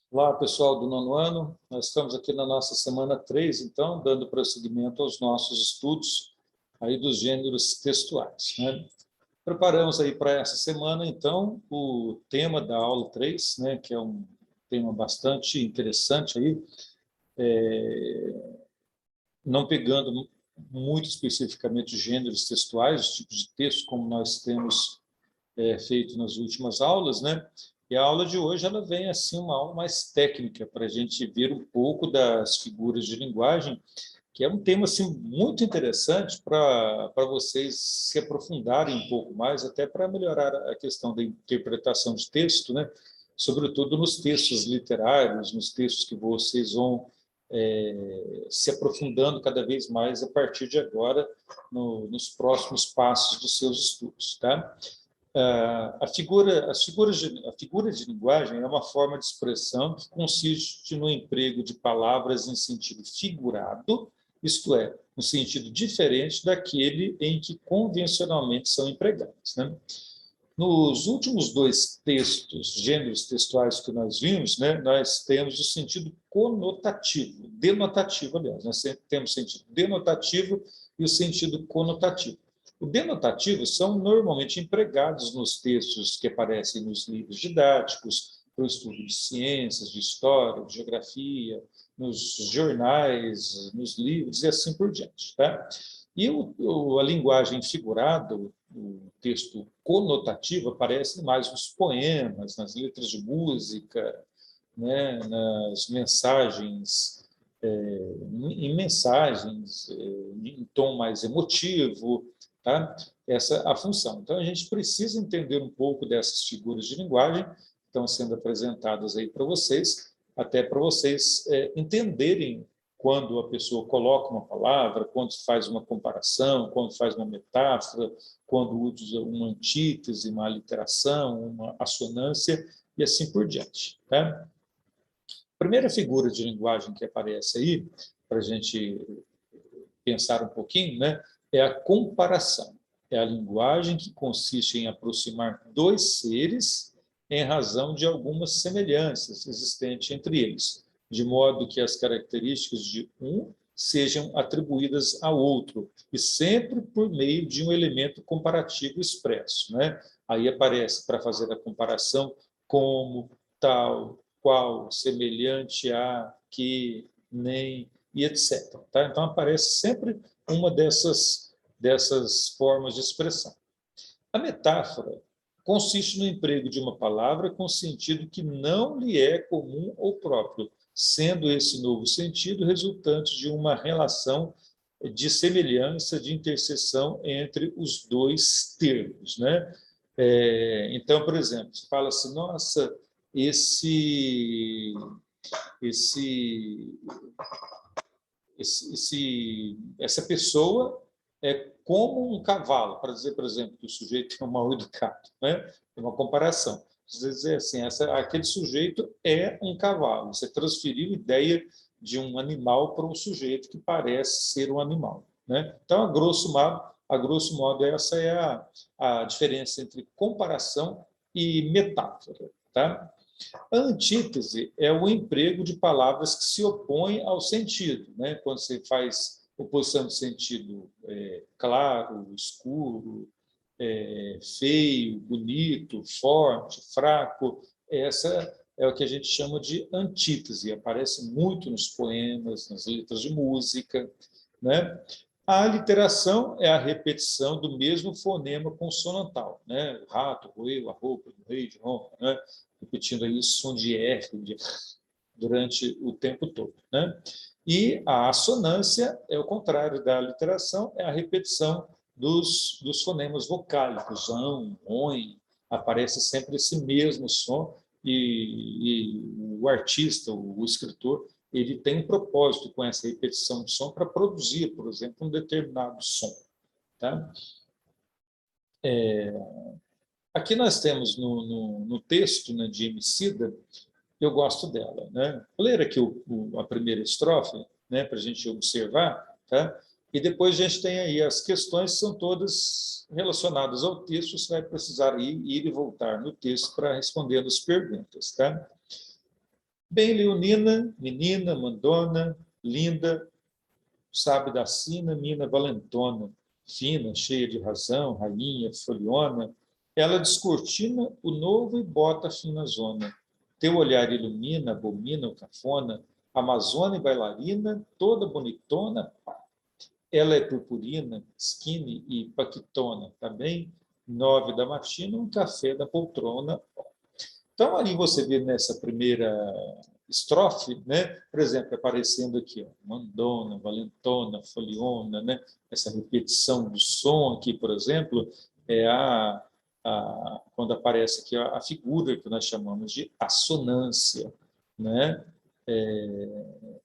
Olá, pessoal do nono ano. Nós estamos aqui na nossa semana 3, então, dando prosseguimento aos nossos estudos aí dos gêneros textuais, né? Preparamos aí para essa semana, então, o tema da aula 3, né, que é um tema bastante interessante aí, não pegando muito especificamente os gêneros textuais, os tipos de texto, como nós temos feito nas últimas aulas, né? E a aula de hoje ela vem assim uma aula mais técnica para a gente ver um pouco das figuras de linguagem, que é um tema assim muito interessante para vocês se aprofundarem um pouco mais, até para melhorar a questão da interpretação de texto, né? Sobretudo nos textos literários, nos textos que vocês vão se aprofundando cada vez mais a partir de agora nos próximos passos dos seus estudos, tá? A figura de linguagem é uma forma de expressão que consiste no emprego de palavras em sentido figurado, isto é, um sentido diferente daquele em que convencionalmente são empregadas, né? Nos últimos dois textos, gêneros textuais que nós vimos, né, nós temos o sentido conotativo, denotativo, aliás, nós temos o sentido denotativo e o sentido conotativo. O denotativo são normalmente empregados nos textos que aparecem nos livros didáticos, para o estudo de ciências, de história, de geografia, nos jornais, nos livros e assim por diante, tá? E a linguagem figurada, o texto conotativo, aparece mais nos poemas, nas letras de música, né, nas mensagens, em mensagens em tom mais emotivo, tá? Essa é a função. Então, a gente precisa entender um pouco dessas figuras de linguagem que estão sendo apresentadas aí para vocês, até para vocês entenderem quando a pessoa coloca uma palavra, quando faz uma comparação, quando faz uma metáfora, quando usa uma antítese, uma aliteração, uma assonância e assim por diante, tá? A primeira figura de linguagem que aparece aí, para a gente pensar um pouquinho, né, é a comparação. É a linguagem que consiste em aproximar dois seres em razão de algumas semelhanças existentes entre eles, de modo que as características de um sejam atribuídas ao outro, e sempre por meio de um elemento comparativo expresso, né? Aí aparece para fazer a comparação como, tal, qual, semelhante a, que, nem, e etc. Tá? Então, aparece sempre uma dessas formas de expressão. A metáfora consiste no emprego de uma palavra com sentido que não lhe é comum ou próprio, sendo esse novo sentido resultante de uma relação de semelhança, de interseção entre os dois termos, né? Então, por exemplo, fala assim, nossa, esse, esse essa pessoa é como um cavalo, para dizer, por exemplo, que o sujeito é um mal educado, né? É uma comparação. Você dizer assim, aquele sujeito é um cavalo. Você transferiu a ideia de um animal para um sujeito que parece ser um animal, né? Então, a grosso modo essa é a diferença entre comparação e metáfora, tá? A antítese é o emprego de palavras que se opõem ao sentido, né? Quando você faz oposição de sentido claro, escuro, feio, bonito, forte, fraco, essa é o que a gente chama de antítese, aparece muito nos poemas, nas letras de música, né? A aliteração é a repetição do mesmo fonema consonantal, né? O rato, roeu, a roupa, do rei, de honra, né? Repetindo aí o som de R durante o tempo todo, né? E a assonância é o contrário da aliteração, é a repetição dos fonemas vocálicos, ão, oi, aparece sempre esse mesmo som e o artista, o escritor, ele tem um propósito com essa repetição de som para produzir, por exemplo, um determinado som, tá? Aqui nós temos no texto, né, de Emicida, eu gosto dela, né? Vou ler aqui a primeira estrofe, né, para a gente observar, tá? E depois a gente tem aí as questões que são todas relacionadas ao texto, você vai precisar ir e voltar no texto para responder as perguntas, tá? Bem leonina, menina, mandona, linda, sabe da sina, mina valentona, fina, cheia de razão, rainha, foliona, ela descortina o novo e bota a fina zona. Teu olhar ilumina, abomina o cafona, amazona e bailarina, toda bonitona, ela é purpurina, skinny e paquitona, tá bem? 9 da matina, um café da poltrona. Então, ali você vê nessa primeira estrofe, né? Por exemplo, aparecendo aqui, ó, mandona, valentona, foliona, né? Essa repetição do som aqui, por exemplo, é quando aparece aqui a figura que nós chamamos de assonância, né?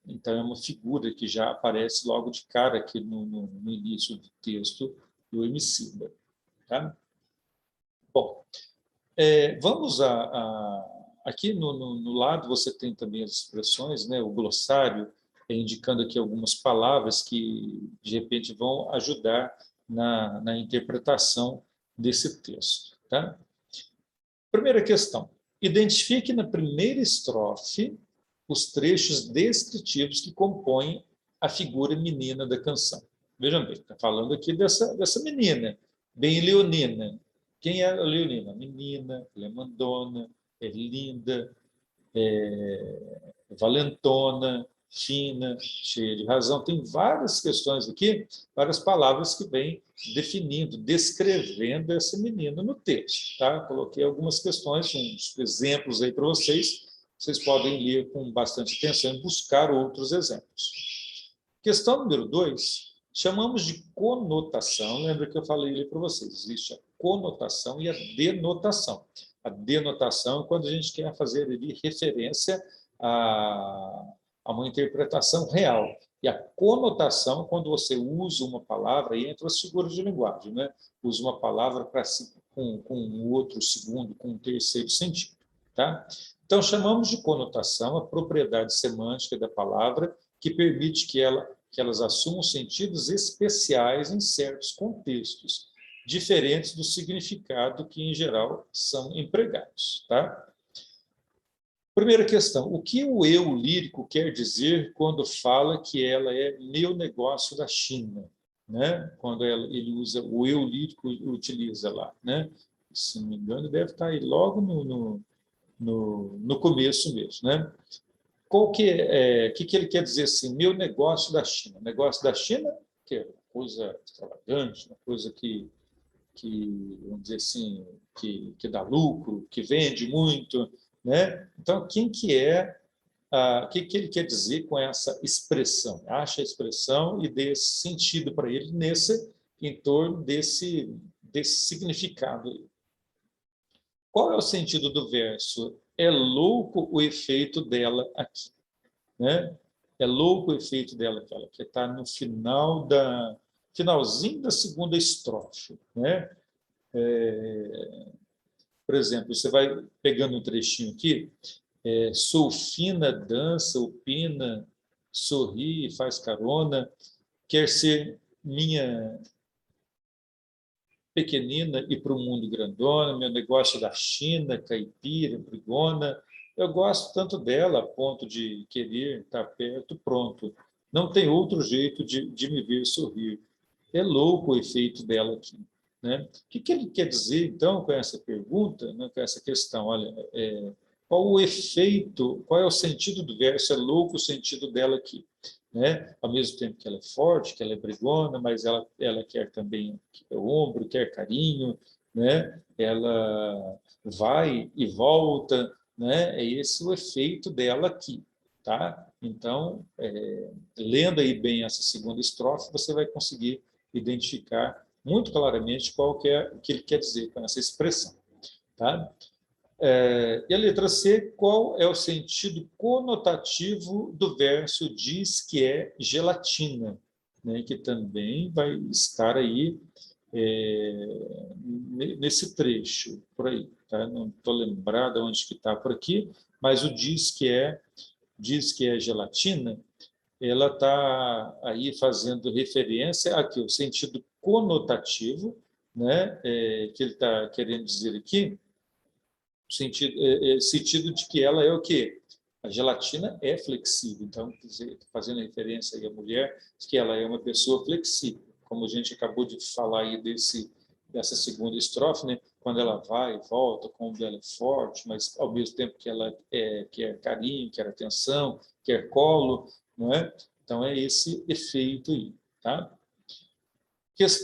Então, é uma figura que já aparece logo de cara aqui no início do texto do Emicida. Tá? Bom, vamos aqui no lado você tem também as expressões, né? O glossário indicando aqui algumas palavras que, de repente, vão ajudar na interpretação desse texto. Tá? Primeira questão. Identifique na primeira estrofe os trechos descritivos que compõem a figura menina da canção. Vejam bem, está falando aqui dessa menina, bem leonina. Quem é a leonina? Menina, ela é mandona, é linda, valentona, fina, cheia de razão. Tem várias questões aqui, várias palavras que vêm definindo, descrevendo essa menina no texto. Tá? Coloquei algumas questões, uns exemplos aí para vocês. Vocês podem ler com bastante atenção e buscar outros exemplos. Questão número 2, chamamos de conotação. Lembra que eu falei ali para vocês, existe a conotação e a denotação. A denotação é quando a gente quer fazer ali referência a uma interpretação real. E a conotação, quando você usa uma palavra, e entra as figuras de linguagem, né? Usa uma palavra com um outro segundo, com um terceiro sentido. Tá? Então, chamamos de conotação a propriedade semântica da palavra que permite que elas assumam sentidos especiais em certos contextos, diferentes do significado que, em geral, são empregados. Tá? Primeira questão, o que o eu lírico quer dizer quando fala que ela é meu negócio da China? Né? Quando ele usa, o eu lírico utiliza lá. Né? Se não me engano, deve estar aí logo no começo mesmo. Né? Que ele quer dizer assim, meu negócio da China? Negócio da China, que é uma coisa extravagante, uma coisa vamos dizer assim, que dá lucro, que vende muito, né? Então, quem que é, o que ele quer dizer com essa expressão? Acha a expressão e dê esse sentido para ele em torno desse significado aí. Qual é o sentido do verso? É louco o efeito dela aqui, né? É louco o efeito dela aquela que está no finalzinho da segunda estrofe, né? Por exemplo, você vai pegando um trechinho aqui, sou fina, dança, opina, sorri, faz carona, quer ser minha pequenina e para o mundo grandona, meu negócio da China, caipira, brigona. Eu gosto tanto dela a ponto de querer estar perto, pronto. Não tem outro jeito de me ver sorrir. É louco o efeito dela aqui. Né? O que ele quer dizer, então, com essa pergunta, né, com essa questão? Olha, qual o efeito, qual é o sentido do verso? É louco o sentido dela aqui. Né? Ao mesmo tempo que ela é forte, que ela é brigona, mas ela quer também o ombro, quer carinho, né? Ela vai e volta, né? É esse o efeito dela aqui. Tá? Então, lendo aí bem essa segunda estrofe, você vai conseguir identificar muito claramente qual que é o que ele quer dizer com essa expressão. Tá? E a letra C, qual é o sentido conotativo do verso diz que é gelatina, né? Que também vai estar aí nesse trecho, por aí. Tá? Não estou lembrado onde que está por aqui, mas o diz que é gelatina, ela está aí fazendo referência aqui, o sentido conotativo, né? Que ele está querendo dizer aqui, sentido de que ela é o quê? A gelatina é flexível, então, quer dizer, fazendo referência aí à mulher, que ela é uma pessoa flexível. Como a gente acabou de falar aí dessa segunda estrofe, né? Quando ela vai e volta, como ela é forte, mas ao mesmo tempo que ela quer carinho, quer atenção, quer colo, não é? Então, é esse efeito aí, tá?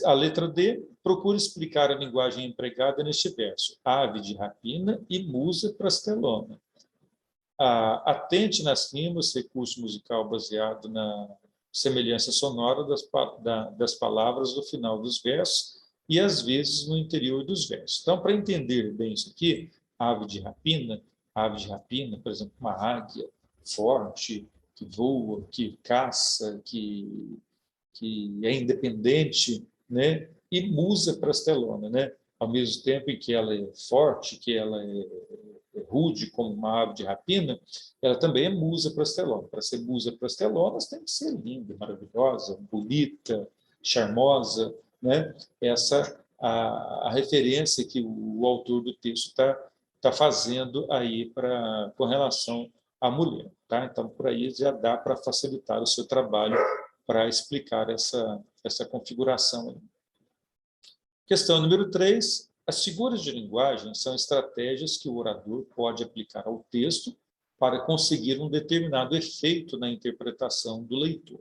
A letra D, procura explicar a linguagem empregada neste verso. Ave de rapina e musa prastelona. Atente nas rimas, recurso musical baseado na semelhança sonora das palavras do final dos versos e, às vezes, no interior dos versos. Então, para entender bem isso aqui, ave de rapina, por exemplo, uma águia forte, que voa, que caça, que é independente, né? E musa prastelona, né? Ao mesmo tempo em que ela é forte, que ela é rude como uma ave de rapina, ela também é musa prastelona. Para ser musa prastelona, você tem que ser linda, maravilhosa, bonita, charmosa, né? Essa a referência que o autor do texto tá fazendo aí com relação à mulher, tá? Então, por aí já dá para facilitar o seu trabalho para explicar essa configuração. Questão número 3. As figuras de linguagem são estratégias que o orador pode aplicar ao texto para conseguir um determinado efeito na interpretação do leitor.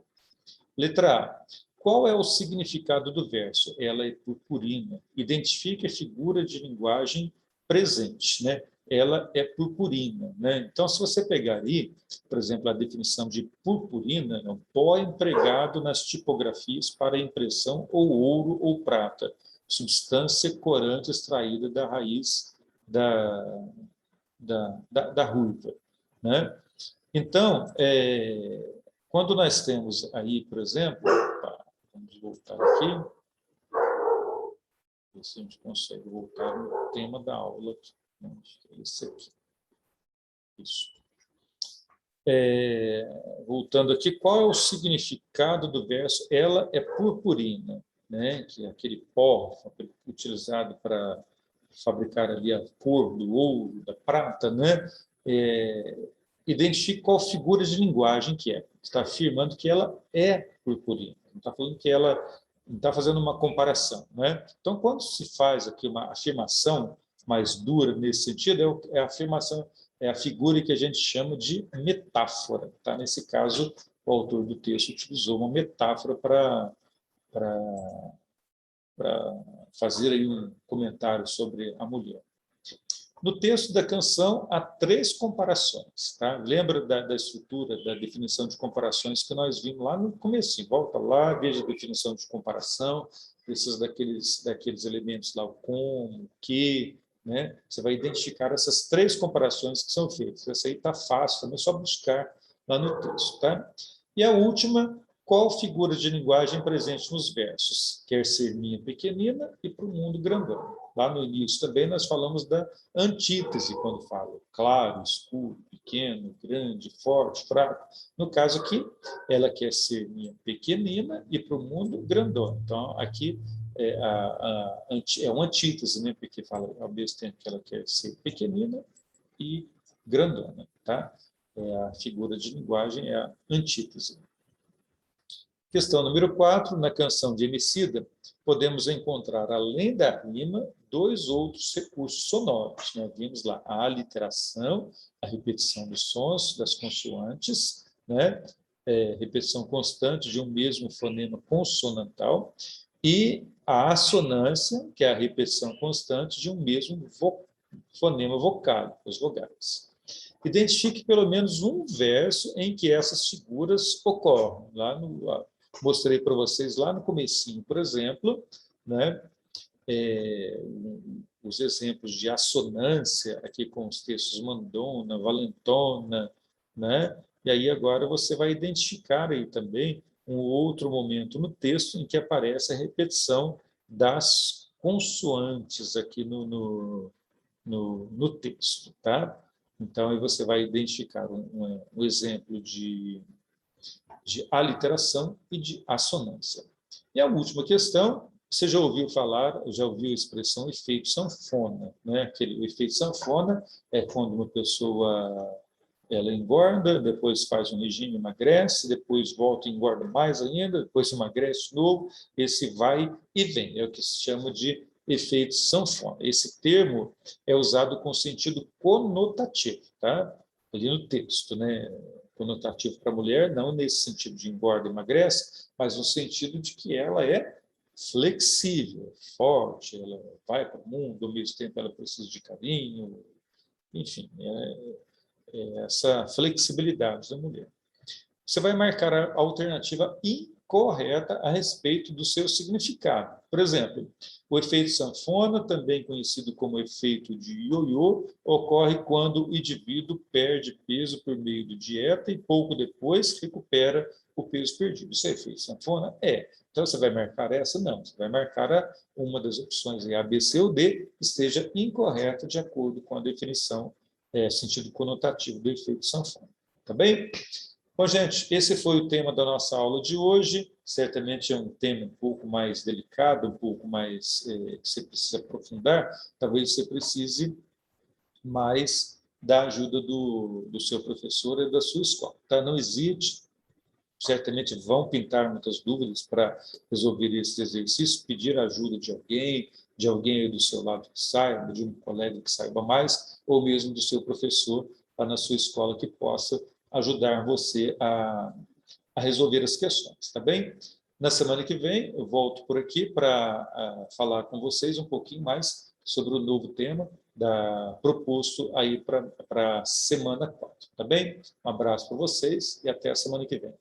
Letra A. Qual é o significado do verso? Ela é purpurina. Identifique a figura de linguagem presente, né? Ela é purpurina, né? Então, se você pegar aí, por exemplo, a definição de purpurina, é um pó empregado nas tipografias para impressão ou ouro ou prata, substância corante extraída da raiz da ruiva, né? Então, quando nós temos aí, por exemplo, vamos voltar aqui, ver se a gente consegue voltar no tema da aula. Acho que é esse aqui. Isso. Voltando aqui, qual é o significado do verso? Ela é purpurina, né? Que é aquele pó utilizado para fabricar ali a cor do ouro, da prata, né? Identifique qual figura de linguagem que é. Está afirmando que ela é purpurina. Não está falando que ela... Não está fazendo uma comparação, né? Então, quando se faz aqui uma afirmação mais dura nesse sentido, é a afirmação, é a figura que a gente chama de metáfora, tá? Nesse caso, o autor do texto utilizou uma metáfora para fazer aí um comentário sobre a mulher. No texto da canção, há 3 comparações. Tá? Lembra da estrutura, da definição de comparações que nós vimos lá no começo. Volta lá, veja a definição de comparação, precisa daqueles elementos lá, o como, o que, né? Você vai identificar essas 3 comparações que são feitas. Essa aí está fácil, também é só buscar lá no texto. Tá? E a última, qual figura de linguagem presente nos versos? Quer ser minha pequenina e para o mundo grandão. Lá no início também nós falamos da antítese, quando fala claro, escuro, pequeno, grande, forte, fraco. No caso aqui, ela quer ser minha pequenina e para o mundo grandão. Então, aqui é uma antítese, né? Porque fala ao mesmo tempo que ela quer ser pequenina e grandona. Tá? A figura de linguagem é a antítese. Questão número 4, na canção de Emicida, podemos encontrar, além da rima, 2 outros recursos sonoros. Né? Vimos lá a aliteração, a repetição dos sons, das consoantes, né? Repetição constante de um mesmo fonema consonantal, e a assonância, que é a repetição constante de um mesmo fonema vocálico, as vogais. Identifique pelo menos um verso em que essas figuras ocorrem. Mostrei para vocês lá no comecinho, por exemplo, né, os exemplos de assonância, aqui com os textos mandona, valentona, né? E aí agora você vai identificar aí também um outro momento no texto em que aparece a repetição das consoantes aqui no texto, tá? Então, aí você vai identificar um exemplo de aliteração e de assonância. E a última questão, você já ouviu falar, já ouviu a expressão efeito sanfona, né? O efeito sanfona é quando uma pessoa ela engorda, depois faz um regime, emagrece, depois volta e engorda mais ainda, depois emagrece de novo, esse vai e vem, é o que se chama de efeito sanfona. Esse termo é usado com sentido conotativo, tá? Ali no texto, né? Conotativo para a mulher, não nesse sentido de engorda e emagrece, mas no sentido de que ela é flexível, forte, ela vai para o mundo, ao mesmo tempo ela precisa de carinho, enfim, essa flexibilidade da mulher. Você vai marcar a alternativa incorreta a respeito do seu significado. Por exemplo, o efeito sanfona, também conhecido como efeito de ioiô, ocorre quando o indivíduo perde peso por meio de dieta e pouco depois recupera o peso perdido. Isso é efeito sanfona? É. Então, você vai marcar essa? Não. Você vai marcar uma das opções, A, B, C ou D, que esteja incorreta de acordo com a definição, sentido conotativo do efeito sanfona. Tá bem? Bom, gente, esse foi o tema da nossa aula de hoje. Certamente é um tema um pouco mais delicado, um pouco mais que você precisa aprofundar. Talvez você precise mais da ajuda do seu professor e da sua escola. Tá? Não hesite, certamente vão pintar muitas dúvidas para resolver esse exercício, pedir ajuda de alguém aí do seu lado que saiba, de um colega que saiba mais, ou mesmo do seu professor lá na sua escola que possa ajudar você a resolver as questões, tá bem? Na semana que vem, eu volto por aqui para falar com vocês um pouquinho mais sobre o novo tema proposto aí para a semana 4, tá bem? Um abraço para vocês e até a semana que vem.